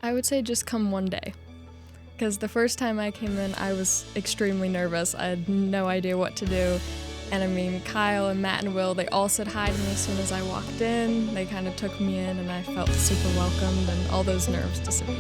I would say just come one day. Because the first time I came in, I was extremely nervous. I had no idea what to do. And I mean, Kyle and Matt and Will, they all said hi to me as soon as I walked in. They kind of took me in, and I felt super welcomed, and all those nerves disappeared.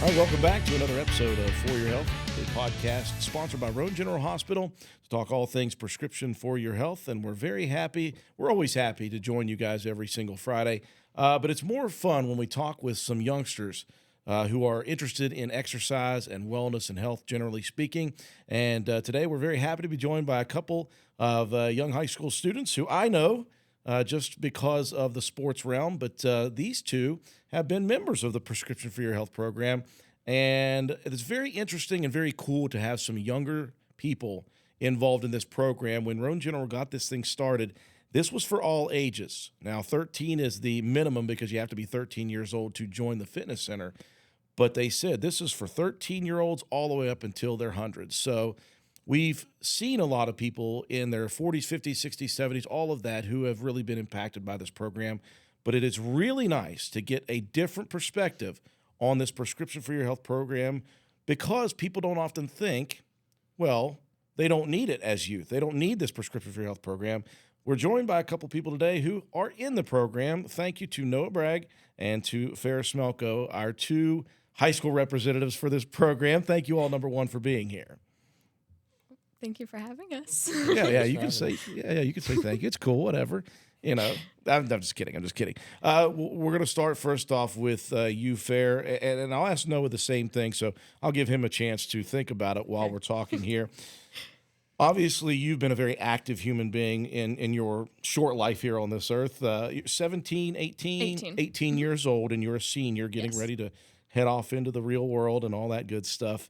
All right, welcome back to another episode of For Your Health, a podcast sponsored by Roane General Hospital to talk all things prescription for your health. And we're always happy to join you guys every single Friday. But it's more fun when we talk with some youngsters who are interested in exercise and wellness and health, generally speaking. And today we're very happy to be joined by a couple of young high school students who I know just because of the sports realm, but these two have been members of the Prescription for Your Health program, and it's very interesting and very cool to have some younger people involved in this program. When Roane General got this thing started, this was for all ages. Now, 13 is the minimum because you have to be 13 years old to join the fitness center, but they said this is for 13-year-olds all the way up until their hundreds. So we've seen a lot of people in their 40s, 50s, 60s, 70s, all of that, who have really been impacted by this program. But it is really nice to get a different perspective on this Prescription for Your Health program because people don't often think, well, they don't need it as youth. They don't need this Prescription for Your Health program. We're joined by a couple people today who are in the program. Thank you to Noah Bragg and to Smelko, our two high school representatives for this program. Thank you all, number one, for being here. Thank you for having us. Yeah, you can say thank you. It's cool, whatever. You know, I'm just kidding. We're going to start first off with you, Fair, and I'll ask Noah the same thing, so I'll give him a chance to think about it while we're talking here. Obviously, you've been a very active human being in your short life here on this earth. You're 17, 18 years old, and you're a senior getting ready to head off into the real world and all that good stuff.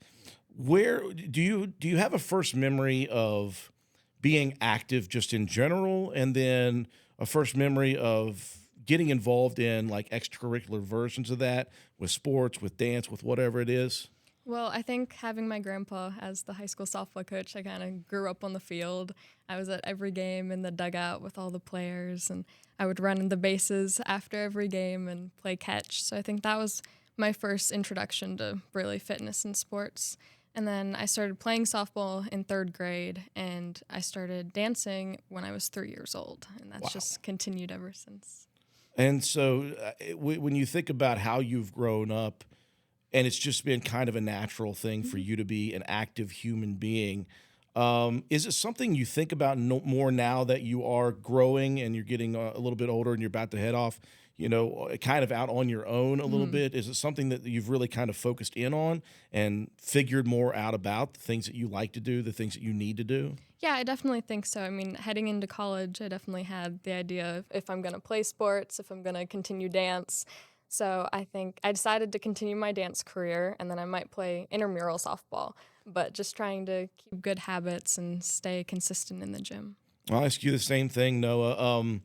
Where do you have a first memory of being active just in general, and then a first memory of getting involved in like extracurricular versions of that with sports, with dance, with whatever it is? Well, I think having my grandpa as the high school softball coach, I kind of grew up on the field. I was at every game in the dugout with all the players, and I would run in the bases after every game and play catch. So I think that was my first introduction to really fitness and sports. And then I started playing softball in third grade, and I started dancing when I was 3 years old, and that's just continued ever since. And so when you think about how you've grown up, and it's just been kind of a natural thing for you to be an active human being, is it something you think about more now that you are growing and you're getting a little bit older and you're about to head off, you know, kind of out on your own a little bit? Is it something that you've really kind of focused in on and figured more out about the things that you like to do, the things that you need to do? Yeah, I definitely think so. I mean, heading into college, I definitely had the idea of if I'm going to play sports, if I'm going to continue dance. So I think I decided to continue my dance career, and then I might play intramural softball, but just trying to keep good habits and stay consistent in the gym. I'll ask you the same thing, Noah.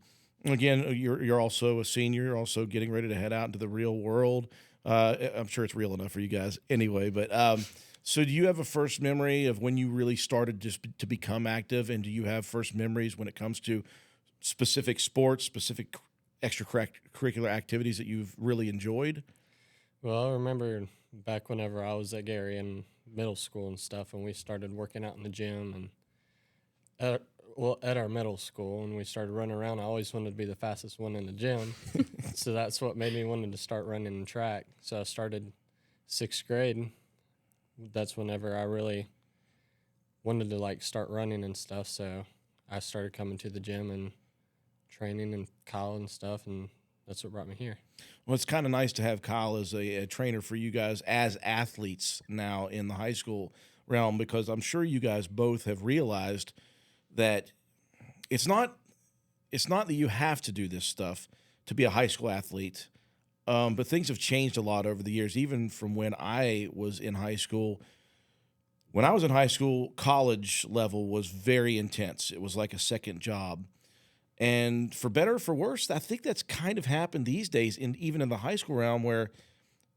Again, you're also a senior. You're also getting ready to head out into the real world. I'm sure it's real enough for you guys anyway. But so do you have a first memory of when you really started just to become active? And do you have first memories when it comes to specific sports, specific extracurricular activities that you've really enjoyed? Well, I remember back whenever I was at Gary in middle school and stuff, and we started working out in the gym and at our middle school, and we started running around. I always wanted to be the fastest one in the gym, so that's what made me wanted to start running in track. So I started sixth grade. That's whenever I really wanted to like start running and stuff. So I started coming to the gym and training and Kyle and stuff, and that's what brought me here. Well, it's kind of nice to have Kyle as a trainer for you guys as athletes now in the high school realm, because I'm sure you guys both have realized that it's not that you have to do this stuff to be a high school athlete, but things have changed a lot over the years. Even from when I was in high school, When I was in high school, college level was very intense. It was like a second job. And for better or for worse, I think that's kind of happened these days, even in the high school realm, where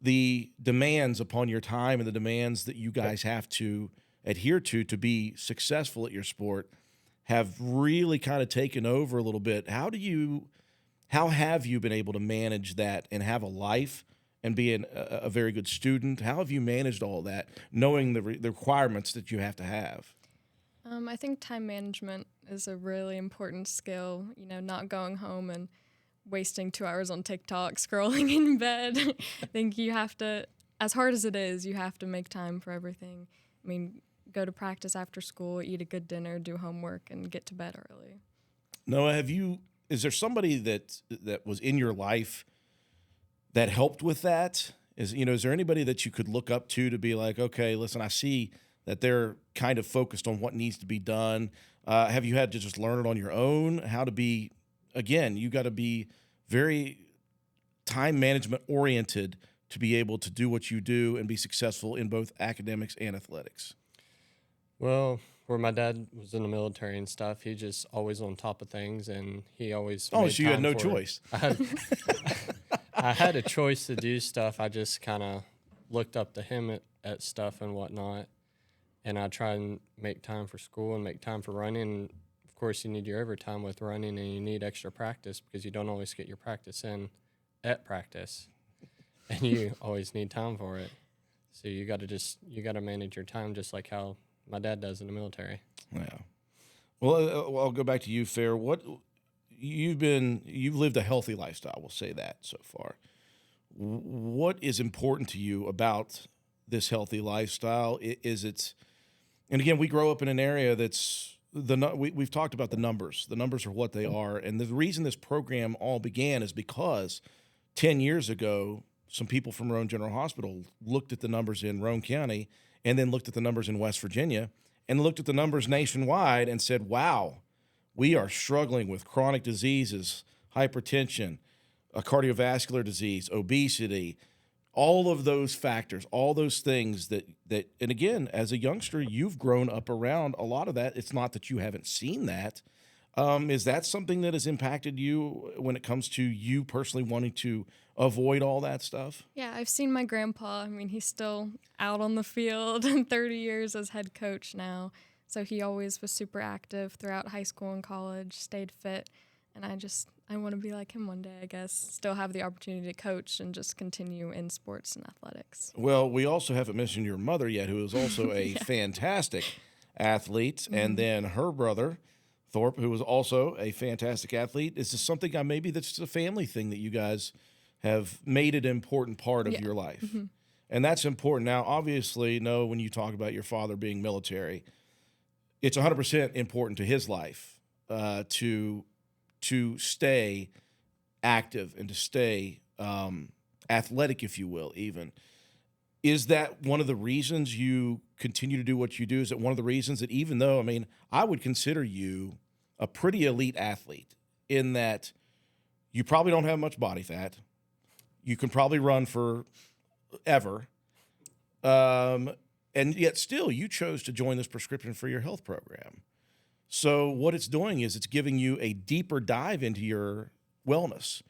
the demands upon your time and the demands that you guys have to adhere to be successful at your sport have really kind of taken over a little bit. How have you been able to manage that and have a life and be a very good student? How have you managed all that, knowing the requirements that you have to have? I think time management is a really important skill, not going home and wasting 2 hours on TikTok scrolling in bed. I think you have to, as hard as it is, you have to make time for everything. I mean, go to practice after school, eat a good dinner, do homework, and get to bed early. Noah, is there somebody that was in your life that helped with that? Is there anybody that you could look up to be like, okay, listen, I see that they're kind of focused on what needs to be done? Have you had to just learn it on your own? How to be, again, you got to be very time management oriented to be able to do what you do and be successful in both academics and athletics. Well, where my dad was in the military and stuff, he just always on top of things, and he always Oh, made so you had time no for it. choice. I had a choice to do stuff. I just kind of looked up to him at stuff and whatnot, and I try and make time for school and make time for running. Of course, you need your overtime with running, and you need extra practice because you don't always get your practice in at practice, and you always need time for it. So you got to manage your time just like how my dad does in the military. Yeah. Well, I'll go back to you, Fair. What you've lived a healthy lifestyle. We'll say that so far. What is important to you about this healthy lifestyle? And again, we grow up in an area that's we've talked about the numbers. The numbers are what they are, and the reason this program all began is because 10 years ago, some people from Roane General Hospital looked at the numbers in Roane County and then looked at the numbers in West Virginia and looked at the numbers nationwide and said, wow, we are struggling with chronic diseases, hypertension, a cardiovascular disease, obesity, all of those factors, all those things that, and again, as a youngster, you've grown up around a lot of that. It's not that you haven't seen that. Is that something that has impacted you when it comes to you personally wanting to avoid all that stuff? Yeah, I've seen my grandpa. I mean, he's still out on the field and 30 years as head coach now. So he always was super active throughout high school and college, stayed fit. And I want to be like him one day, I guess, still have the opportunity to coach and just continue in sports and athletics. Well, we also haven't mentioned your mother yet, who is also a fantastic athlete. Mm-hmm. And then her brother, Thorpe, who was also a fantastic athlete. Is this something maybe that's just a family thing that you guys have made it an important part of your life? Mm-hmm. And that's important. Now, obviously, no, when you talk about your father being military, it's 100% important to his life to stay active and to stay athletic, if you will, even. Is that one of the reasons you continue to do what you do? Is it one of the reasons that even though, I would consider you a pretty elite athlete in that you probably don't have much body fat. You can probably run forever. And yet still you chose to join this Prescription for Your Health program. So what it's doing is it's giving you a deeper dive into your wellness.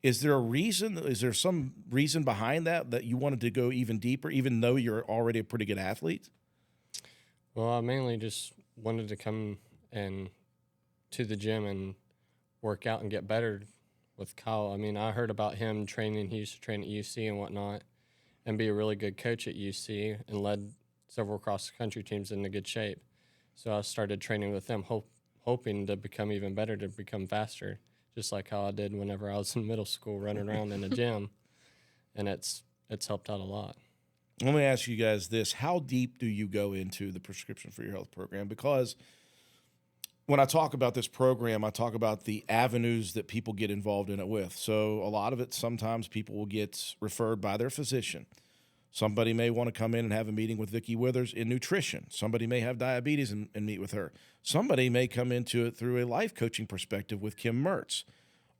Is there a reason? Is there some reason behind that you wanted to go even deeper, even though you're already a pretty good athlete? Well, I mainly just wanted to come to the gym and work out and get better with Kyle. I heard about him training. He used to train at UC and whatnot and be a really good coach at UC and led several cross-country teams into good shape. So I started training with them, hoping to become even better, to become faster, just like how I did whenever I was in middle school running around in the gym. And it's helped out a lot. Let me ask you guys this. How deep do you go into the Prescription for Your Health program? Because when I talk about this program, I talk about the avenues that people get involved in it with. So a lot of it, sometimes people will get referred by their physician. Somebody may want to come in and have a meeting with Vicki Withers in nutrition. Somebody may have diabetes and meet with her. Somebody may come into it through a life coaching perspective with Kim Mertz.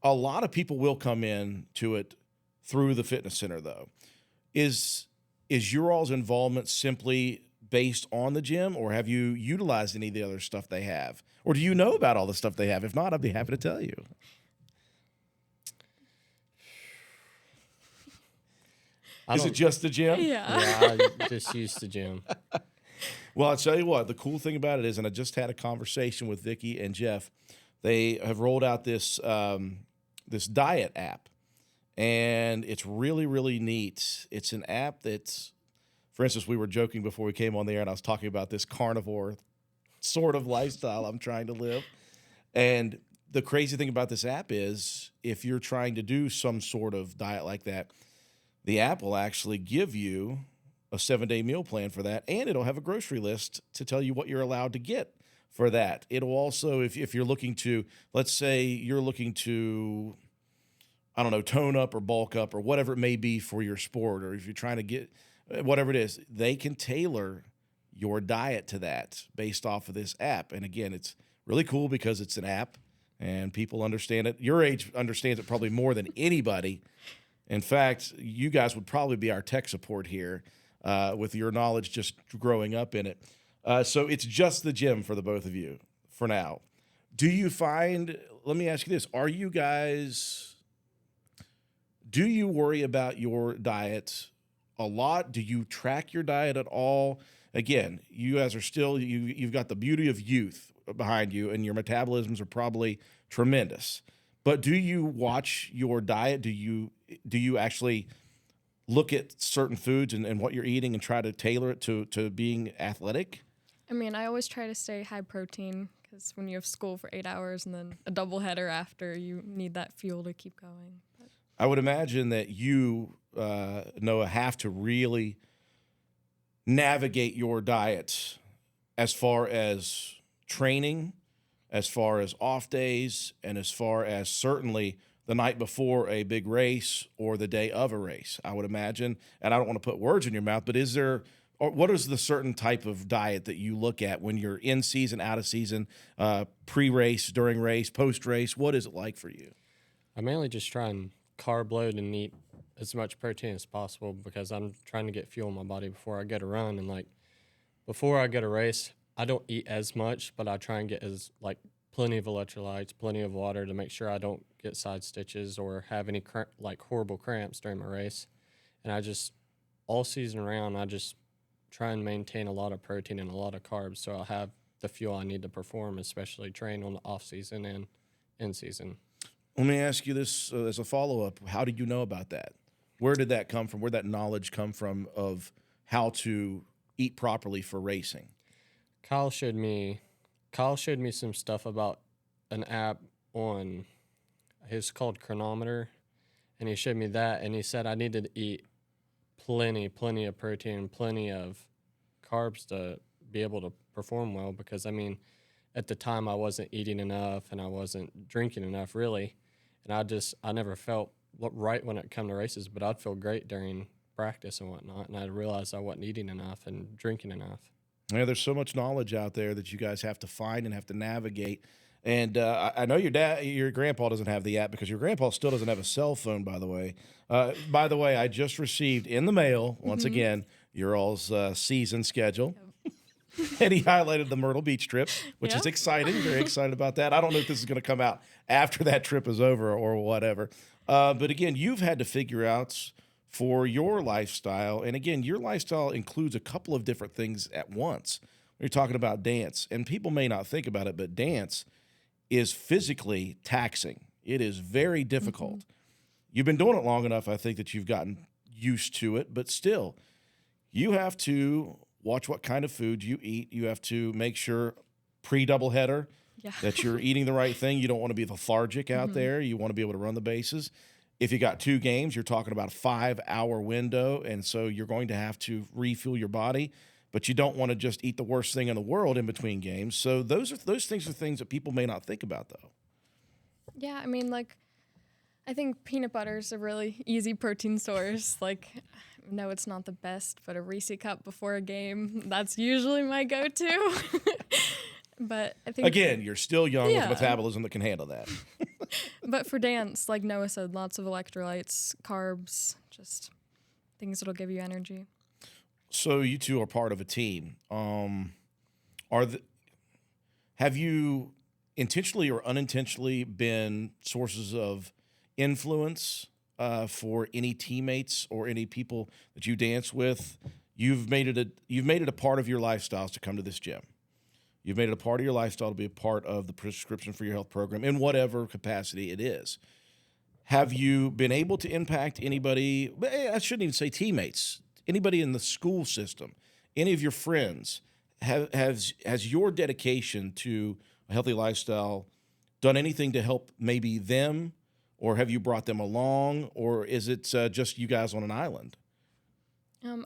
A lot of people will come in to it through the fitness center, though. Is your all's involvement simply based on the gym, or have you utilized any of the other stuff they have? Or do you know about all the stuff they have? If not, I'd be happy to tell you. Is it just the gym? Yeah. I just used the gym. Well, I'll tell you what, the cool thing about it is, and I just had a conversation with Vicky and Jeff, they have rolled out this this diet app, and it's really, really neat. It's an app that's, for instance, we were joking before we came on the air, and I was talking about this carnivore sort of lifestyle I'm trying to live. And the crazy thing about this app is if you're trying to do some sort of diet like that, the app will actually give you a 7-day meal plan for that, and it'll have a grocery list to tell you what you're allowed to get for that. It'll also, if you're looking to, let's say you're looking to, I don't know, tone up or bulk up or whatever it may be for your sport, or if you're trying to get whatever it is, they can tailor your diet to that based off of this app. And again, it's really cool because it's an app and people understand it. Your age understands it probably more than anybody. In fact, you guys would probably be our tech support here with your knowledge just growing up in it. So it's just the gym for the both of you for now. Do you find, let me ask you this, do you worry about your diet a lot? Do you track your diet at all? Again, you guys are still, you've got the beauty of youth behind you and your metabolisms are probably tremendous. But do you watch your diet? Do you actually look at certain foods and what you're eating and try to tailor it to being athletic? I mean, I always try to stay high protein because when you have school for 8 hours and then a doubleheader after, you need that fuel to keep going. But I would imagine that you, Noah, have to really navigate your diet as far as training, as far as off days, and as far as certainly the night before a big race or the day of a race, I would imagine. And I don't want to put words in your mouth, but what is the certain type of diet that you look at when you're in season, out of season, pre-race, during race, post-race? What is it like for you? I mainly just try and carb load and eat as much protein as possible because I'm trying to get fuel in my body before I get a run. And like before I get a race, I don't eat as much, but I try and get plenty of electrolytes, plenty of water to make sure I don't get side stitches or have any horrible cramps during my race. And I just, all season round, I just try and maintain a lot of protein and a lot of carbs so I'll have the fuel I need to perform, especially train on the off season and in season. Let me ask you this as a follow-up. How did you know about that? Where did that come from? Where did that knowledge come from of how to eat properly for racing? Kyle showed me some stuff about an app on, it's called Chronometer, and he showed me that, and he said I needed to eat plenty of protein, plenty of carbs to be able to perform well because, I mean, at the time I wasn't eating enough and I wasn't drinking enough really, and I never felt right when it come to races, but I'd feel great during practice and whatnot, and I realized I wasn't eating enough and drinking enough. Yeah, there's so much knowledge out there that you guys have to find and have to navigate. And I know your grandpa doesn't have the app because your grandpa still doesn't have a cell phone, by the way. By the way, I just received in the mail, once again, your all's season schedule. And he highlighted the Myrtle Beach trip, which is exciting. Very excited about that. I don't know if this is going to come out after that trip is over or whatever. But again, you've had to figure out for your lifestyle. And again, your lifestyle includes a couple of different things at once. You're talking about dance, and people may not think about it, but dance is physically taxing. It is very difficult. Mm-hmm. You've been doing it long enough, I think, that you've gotten used to it, but still, you have to watch what kind of food you eat. You have to make sure pre-doubleheader that you're eating the right thing. You don't want to be lethargic out there. You want to be able to run the bases. If you got 2 games, you're talking about a 5-hour window, and so you're going to have to refuel your body, but you don't want to just eat the worst thing in the world in between games. So those things are things that people may not think about, though. Yeah, I mean, I think peanut butter is a really easy protein source. No, it's not the best, but a Reese cup before a game, that's usually my go-to. But I think... Again, you're still young with a metabolism that can handle that. But for dance, like Noah said, lots of electrolytes, carbs, just things that'll give you energy. So you two are part of a team. Have you intentionally or unintentionally been sources of influence for any teammates or any people that you dance with? You've made it a part of your lifestyles to come to this gym. You've made it a part of your lifestyle to be a part of the Prescription for Your Health program in whatever capacity it is. Have you been able to impact anybody? I shouldn't even say teammates. Anybody in the school system, any of your friends, has your dedication to a healthy lifestyle done anything to help maybe them, or have you brought them along, or is it just you guys on an island?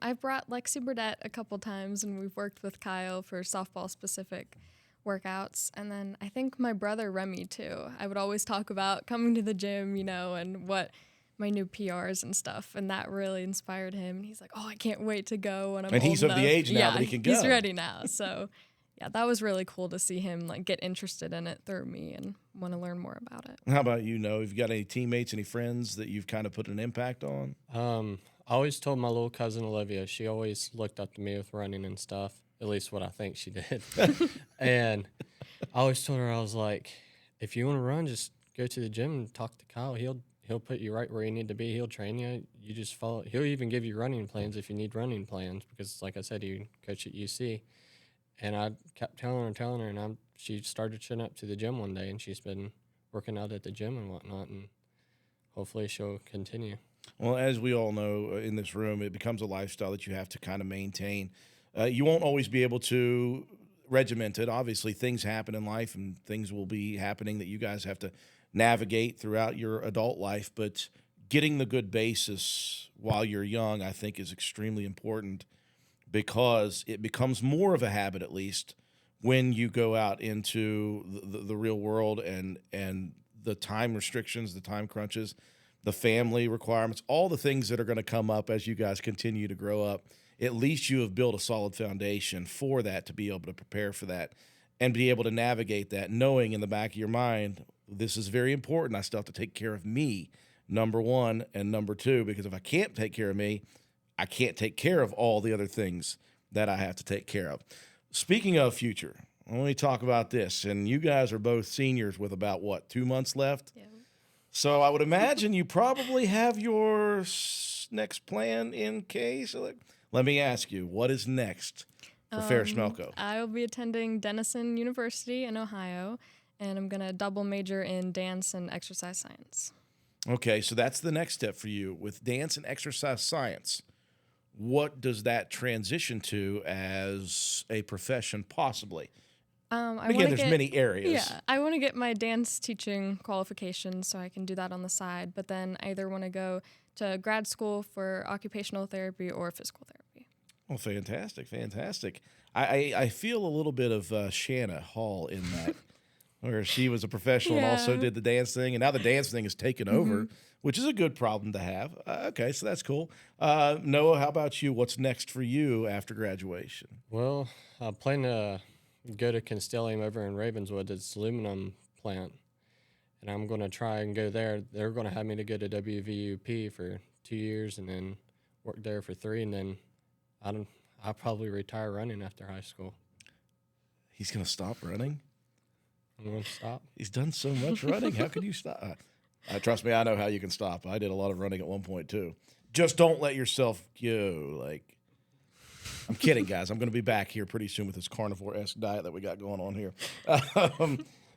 I've brought Lexi Burdett a couple times, and we've worked with Kyle for softball-specific workouts. And then I think my brother Remy, too. I would always talk about coming to the gym, and what my new PRs and stuff, and that really inspired him. And he's like, oh, I can't wait to go when I'm old And he's of the enough. age now that he can go. He's ready now. So, yeah, that was really cool to see him get interested in it through me and want to learn more about it. How about you, Noah? Have you got any teammates, any friends that you've kind of put an impact on? I always told my little cousin Olivia, she always looked up to me with running and stuff, at least what I think she did. And I always told her, I was like, if you want to run, just go to the gym and talk to Kyle. He'll put you right where you need to be. He'll train you. You just follow. He'll even give you running plans if you need running plans, because, like I said, you coach at UC. And I kept telling her, and she started showing up to the gym one day, and she's been working out at the gym and whatnot, and hopefully she'll continue. Well, as we all know in this room, it becomes a lifestyle that you have to kind of maintain. You won't always be able to regiment it. Obviously, things happen in life, and things will be happening that you guys have to navigate throughout your adult life. But getting the good basis while you're young, I think, is extremely important, because it becomes more of a habit, at least, when you go out into the real world and the time restrictions, the time crunches, the family requirements, all the things that are going to come up as you guys continue to grow up. At least you have built a solid foundation for that, to be able to prepare for that and be able to navigate that, knowing in the back of your mind, this is very important. I still have to take care of me, number one, and number two, because if I can't take care of me, I can't take care of all the other things that I have to take care of. Speaking of future, let me talk about this. And you guys are both seniors with about, 2 months left? Yeah. So I would imagine you probably have your next plan in case. Let me ask you, what is next for Fair Smelko? I'll be attending Denison University in Ohio, and I'm going to double major in dance and exercise science. Okay, so that's the next step for you. With dance and exercise science, what does that transition to as a profession possibly? Again, there's many areas. Yeah, I want to get my dance teaching qualifications so I can do that on the side, but then I either want to go to grad school for occupational therapy or physical therapy. Oh, fantastic, fantastic. I feel a little bit of Shanna Hall in that, where she was a professional and also did the dance thing, and now the dance thing is taken over, which is a good problem to have. Okay, so that's cool. Noah, how about you? What's next for you after graduation? Well, I plan to go to Constellium over in Ravenswood. It's aluminum plant, and I'm going to try and go there. They're going to have me to go to WVUP for 2 years and then work there for 3, and then I'll probably retire running after high school. He's going to stop running? I'm going to stop. He's done so much running. How can you stop? Trust me, I know how you can stop. I did a lot of running at one point, too. Just don't let yourself go, I'm kidding, guys. I'm going to be back here pretty soon with this carnivore-esque diet that we got going on here.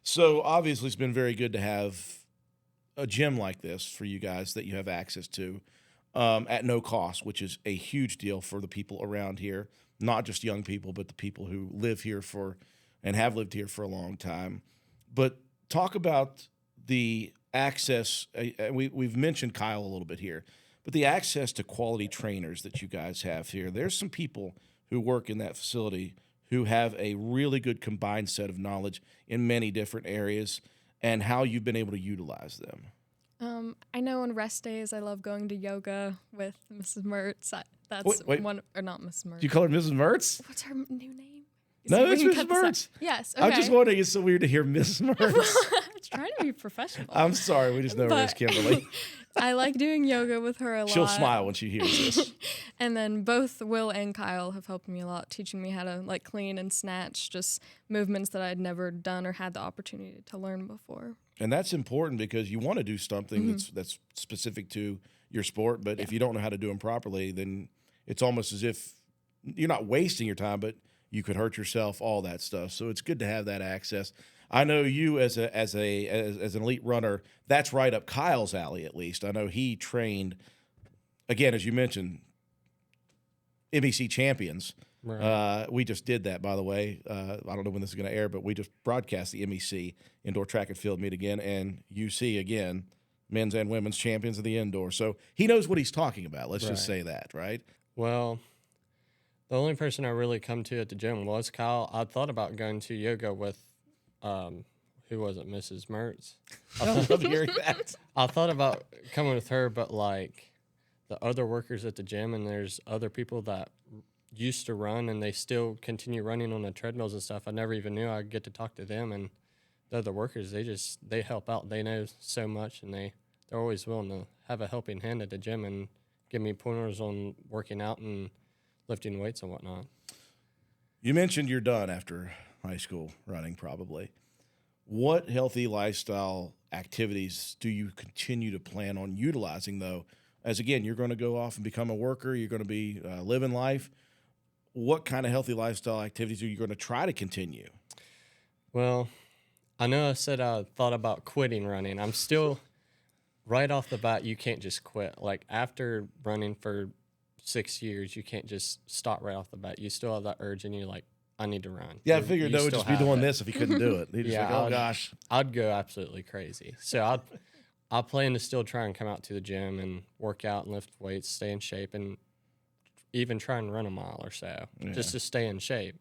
So obviously it's been very good to have a gym like this for you guys that you have access to at no cost, which is a huge deal for the people around here, not just young people, but the people who live here and have lived here for a long time. But talk about the access. We've mentioned Kyle a little bit here. But the access to quality trainers that you guys have here, there's some people who work in that facility who have a really good combined set of knowledge in many different areas, and how you've been able to utilize them. I know on rest days I love going to yoga with Mrs. Mertz. Wait. One, or not Mrs. Mertz. Do you call her Mrs. Mertz? What's her new name? No, it's Mrs. Mertz. Yes. Okay. I'm just wondering, it's so weird to hear Mrs. Mertz. was trying to be professional. I'm sorry. We just know her as Kimberly. I like doing yoga with her a lot. She'll smile when she hears this. And then both Will and Kyle have helped me a lot, teaching me how to like clean and snatch, just movements that I'd never done or had the opportunity to learn before. And that's important because you want to do something that's specific to your sport, but if you don't know how to do them properly, then it's almost as if you're not wasting your time, but you could hurt yourself, all that stuff. So it's good to have that access. I know you as an elite runner, that's right up Kyle's alley at least. I know he trained, again, as you mentioned, MEC champions. Right. We just did that, by the way. I don't know when this is going to air, but we just broadcast the MEC indoor track and field meet again, and UC again, men's and women's champions of the indoor. So he knows what he's talking about. Let's just say that, right? Well, the only person I really come to at the gym was Kyle. I thought about going to yoga with, who was it, Mrs. Mertz? I love hearing that. I thought about coming with her, but like the other workers at the gym, and there's other people that used to run and they still continue running on the treadmills and stuff. I never even knew I'd get to talk to them, and the other workers, they help out. They know so much, and they're always willing to have a helping hand at the gym and give me pointers on working out and lifting weights and whatnot. You mentioned you're done after high school running, probably. What healthy lifestyle activities do you continue to plan on utilizing, though? As, again, you're going to go off and become a worker, you're going to be living life. What kind of healthy lifestyle activities are you going to try to continue? Well, I know I said I thought about quitting running. I'm still, right off the bat, you can't just quit. Like, after running for 6 years, you can't just stop right off the bat. You still have that urge, and you're like, I need to run. Yeah, I figured Noah would just be doing this if he couldn't do it. He'd just like, oh, gosh. I'd go absolutely crazy. So I plan to still try and come out to the gym and work out and lift weights, stay in shape, and even try and run a mile or so just to stay in shape,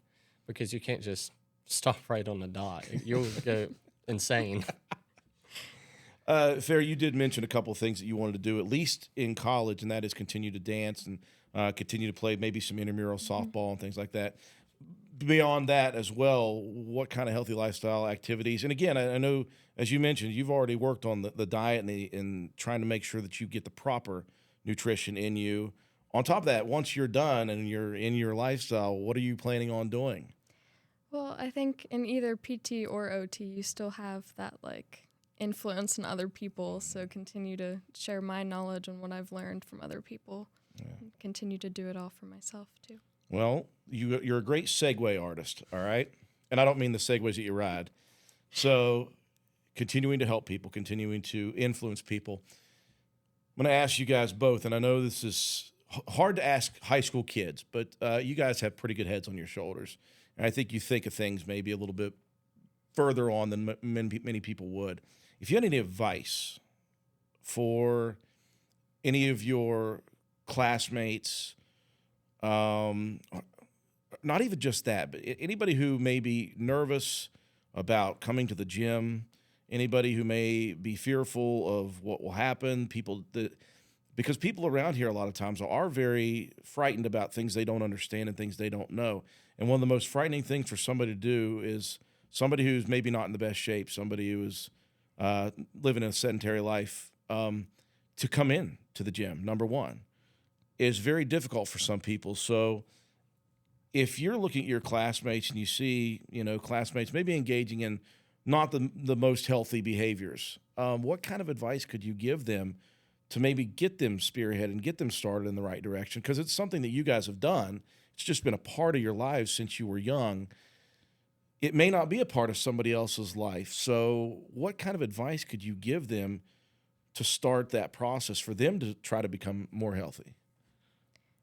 because you can't just stop right on the dot. You'll go insane. Fair, you did mention a couple of things that you wanted to do, at least in college, and that is continue to dance and continue to play maybe some intramural softball and things like that. Beyond that as well, what kind of healthy lifestyle activities? And again, I know, as you mentioned, you've already worked on the diet and trying to make sure that you get the proper nutrition in you. On top of that, once you're done and you're in your lifestyle, what are you planning on doing? Well, I think in either PT or OT, you still have that like influence in other people. So continue to share my knowledge and what I've learned from other people. And continue to do it all for myself too. Well, you're a great segue artist, all right? And I don't mean the segues that you ride. So continuing to help people, continuing to influence people. I'm going to ask you guys both, and I know this is hard to ask high school kids, but you guys have pretty good heads on your shoulders. And I think you think of things maybe a little bit further on than many people would. If you had any advice for any of your classmates, not even just that, but anybody who may be nervous about coming to the gym, anybody who may be fearful of what will happen, because people around here a lot of times are very frightened about things they don't understand and things they don't know. And one of the most frightening things for somebody to do is somebody who's maybe not in the best shape, somebody who is living a sedentary life, to come in to the gym, number one, is very difficult for some people. So if you're looking at your classmates and you see, classmates maybe engaging in not the most healthy behaviors, what kind of advice could you give them to maybe get them spearhead and get them started in the right direction? Because it's something that you guys have done. It's just been a part of your lives since you were young. It may not be a part of somebody else's life. So what kind of advice could you give them to start that process for them to try to become more healthy?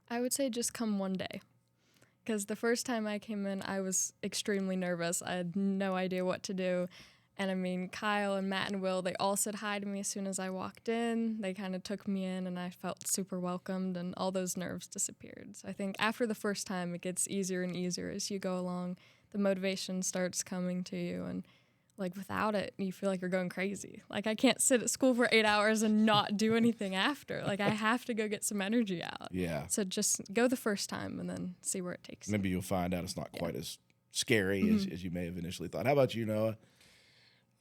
I would say just come one day. Because the first time I came in, I was extremely nervous. I had no idea what to do. And I mean, Kyle and Matt and Will, they all said hi to me as soon as I walked in. They kind of took me in, and I felt super welcomed, and all those nerves disappeared. So I think after the first time, it gets easier and easier as you go along. The motivation starts coming to you, and like without it, you feel like you're going crazy. Like I can't sit at school for 8 hours and not do anything after. Like I have to go get some energy out. Yeah. So just go the first time and then see where it takes you. Maybe you'll find out it's not quite as scary as you may have initially thought. How about you, Noah?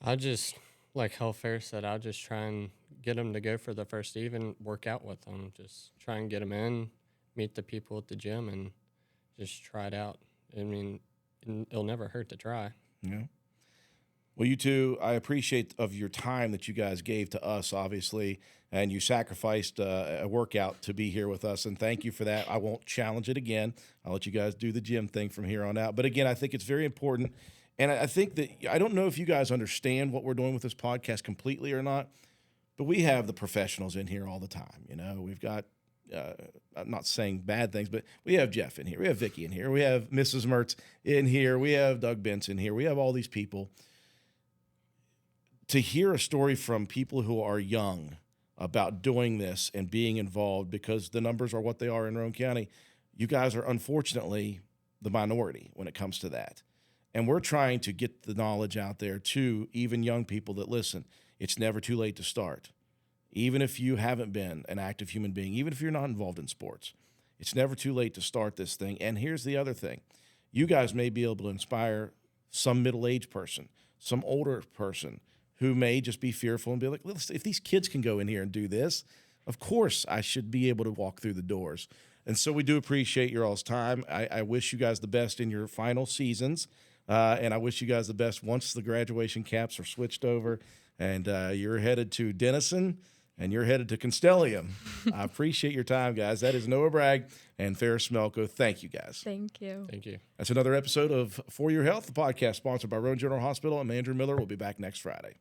I just like Health Fair said, I'll just try and get them to go for the first even, work out with them. Just try and get them in, meet the people at the gym, and just try it out. I mean, it'll never hurt to try. Yeah. Well, you two, I appreciate of your time that you guys gave to us, obviously, and you sacrificed a workout to be here with us, and thank you for that. I won't challenge it again. I'll let you guys do the gym thing from here on out. But again, I think it's very important, and I think that I don't know if you guys understand what we're doing with this podcast completely or not, but we have the professionals in here all the time. You know, we've got I'm not saying bad things, but we have Jeff in here. We have Vicky in here. We have Mrs. Mertz in here. We have Doug Benson here. We have all these people. To hear a story from people who are young about doing this and being involved, because the numbers are what they are in Roane County, you guys are unfortunately the minority when it comes to that. And we're trying to get the knowledge out there to even young people that listen, it's never too late to start. Even if you haven't been an active human being, even if you're not involved in sports, it's never too late to start this thing. And here's the other thing. You guys may be able to inspire some middle-aged person, some older person who may just be fearful and be like, listen, if these kids can go in here and do this, of course I should be able to walk through the doors. And so we do appreciate your all's time. I wish you guys the best in your final seasons, and I wish you guys the best once the graduation caps are switched over and you're headed to Denison and you're headed to Constellium. I appreciate your time, guys. That is Noah Bragg and Ferris Smelko. Thank you, guys. Thank you. Thank you. That's another episode of For Your Health, the podcast sponsored by Roane General Hospital. I'm Andrew Miller. We'll be back next Friday.